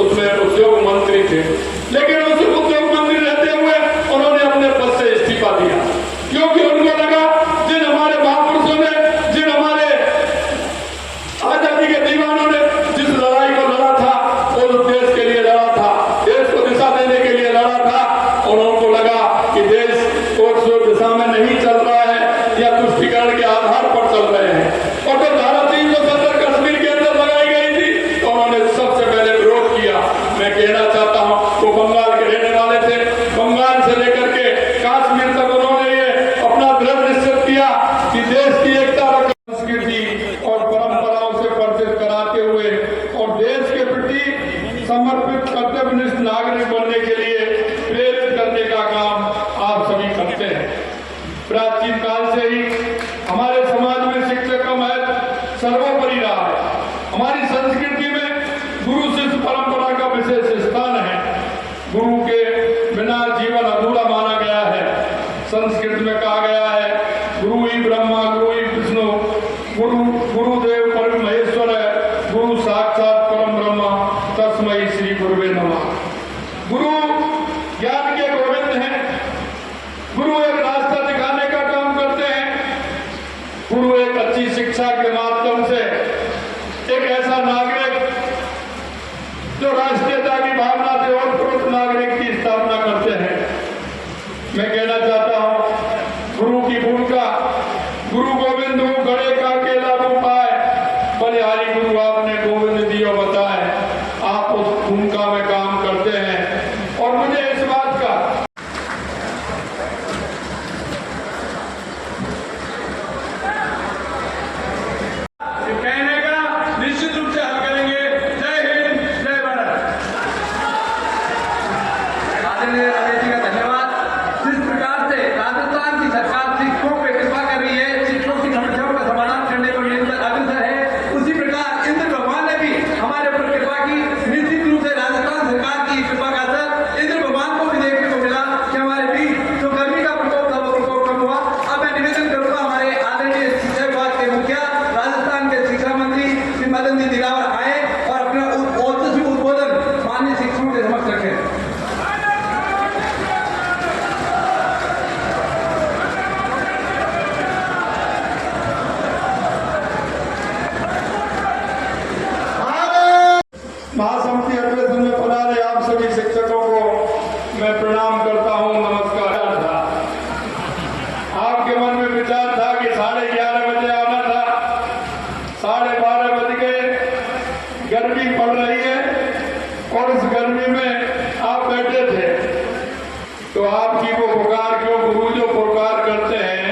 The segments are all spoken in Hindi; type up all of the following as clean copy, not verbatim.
उसमें उद्योग मंत्री थे, लेकिन उस उद्योग मंत्री रहते हुए उन्होंने अपने पद से इस्तीफा दिया, क्योंकि उनको लगा जिन हमारे महापुरुषों ने, जिन हमारे आजादी के दीवानों ने जिस लड़ाई को लड़ा था, उस देश के लिए लड़ा था, देश को दिशा देने के लिए लड़ा था, और उनको लगा कि देश उस दिशा में नहीं चल रहा है या तुष्टीकरण के आधार पर चल रहे हैं। और जब धारा 370 कश्मीर के अंदर लगाई गई थी तो उन्होंने सबसे पहले विरोध किया। मैं कहना चाहता हूँ, वो बंगाल के रहने वाले थे, बंगाल से लेकर के कश्मीर तक उन्होंने ये अपना दृढ़ निश्चय किया कि देश की एकता, संस्कृति और परंपराओं से परिचित कराते हुए और देश के प्रति समर्पित कर्तव्यनिष्ठ नागरिक बनने के लिए प्रेरित करने का काम आप सभी करते हैं। प्राचीन काल से ही हमारे समाज में शिक्षा का महत्व सर्वोपरि रहा है। हमारी संस्कृति में गुरु शिष्य परंपरा का विशेष स्थान है। गुरु के बिना जीवन अधूरा माना गया है। संस्कृत में कहा गया है, गुरु ही ब्रह्मा, गुरु ही विष्णु, गुरुदेव परम महेश्वर है, गुरु साक्षात परम ब्रह्मा, तस्मै श्री गुरुवे नमः। गुरु ज्ञान के गोविंद हैं। गुरु एक रास्ता दिखाने का काम करते हैं। गुरु एक अच्छी शिक्षा के माध्यम से एक ऐसा नागरिक जो राष्ट्रीयता की भावना से और पुरुष नागरिक की स्थापना करते हैं। मैं कहना चाहता हूं, गुरु की भूमिका, गुरु गोविंद हूँ गणे का केला पाए, बलिहारी गुरु आपने गोविंद दियो बताए। आप उस भूमिका में काम करते हैं और मुझे इस बात का कहने का निश्चित रूप से हल करेंगे। जय हिंद, जय भारत। आदरणीय रमेश जी का धन्यवाद। जिस प्रकार से राजस्थान की सरकार शिक्षकों पर कृपा कर रही है, शिक्षकों की समस्याओं का समाधान करने को निरंतर अग्रसर है, उसी प्रकार इंद्र भगवान ने भी हमारे ऊपर कृपा की। निश्चित रूप से राजस्थान सरकार की कृपा का असर इंद्र भगवान को भी देखने को मिला कि हमारे बीच जो गर्मी का प्रकोप था वो प्रकोप कम हुआ। अब मैं निवेदन करूंगा हमारे आदरणीय शिक्षा विभाग के मुखिया, राजस्थान के शिक्षा मंत्री श्री मदन जी दिलावर आए और अपना औचस्य उद्बोधन माननीय शिक्षकों के समक्ष रखें। महासमिति अधिवेशन में पधारे आप सभी शिक्षकों को मैं प्रणाम करता हूं, नमस्कार था। आपके मन में विचार था कि 11:30 बजे आना था, 12:30 बज गए, गर्मी पड़ रही है और इस गर्मी में आप बैठे थे, तो आपकी वो पुकार क्यों, गुरु जो पुकार करते हैं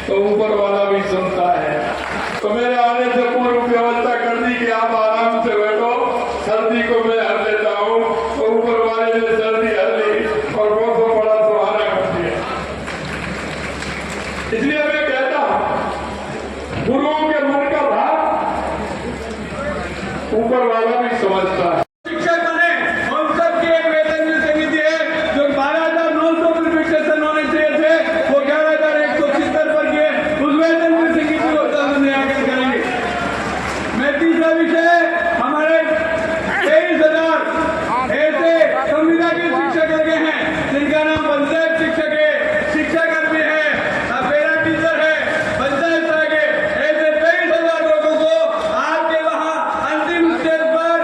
तो ऊपर वाला भी सुनता है। तो मेरे आने से पूर्व व्यवस्था कर दी कि आप आराम से बैठो, सर्दी को मैं हर लेता हूँ, तो ऊपर वाले ने सर्दी हर ली और मौसम बड़ा सुहाना कर दिया। इसलिए मैं कहता हूँ, गुरुओं के मन का भाव ऊपर वाला भी समझता है। शिक्षक बने, हम सबकी एक वेतन समिति है जो 12,900 फिक्सेशन होने चाहिए थे, वो 11,170 पर किए। उस वेतन समिति को आगे करेंगे। मैं तीसरा विषय, हमारे 23,000 ऐसे संविदा के शिक्षक लगे हैं जिनका नाम पंचायत शिक्षक है, शिक्षाकर्मी है, पैरा टीचर है, पंचायत सहायक है। ऐसे 23,000 लोगों को आपके वहां अंतिम स्टेज पर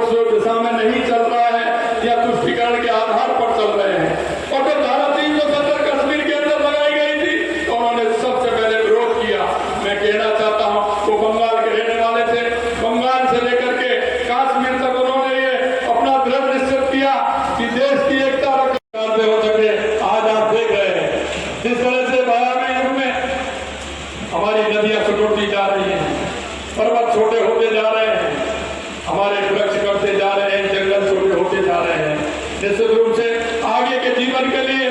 सोच दिशा में नहीं चल रहा है या तुष्टिकरण के आधार पर चल रहे हैं। और जब धारा 370 कश्मीर के अंदर लगाई गई थी तो उन्होंने सबसे पहले विरोध किया। मैं कहना चाहता हूँ वो बंगाल के रहने वाले थे, बंगाल से लेकर के कश्मीर तक उन्होंने ये अपना दृढ़ निश्चय किया कि देश की एकता रखते हो सके। आज आप देख रहे हैं जिस तरह से भयावह युग में हमारी नदियां सुटुरती जा रही हैं, पर्वत छोटे होते जा रहे हैं, हमारे वृक्ष कटते जा रहे हैं, जंगल छोटे होते जा रहे हैं। निश्चित रूप से आगे के जीवन के लिए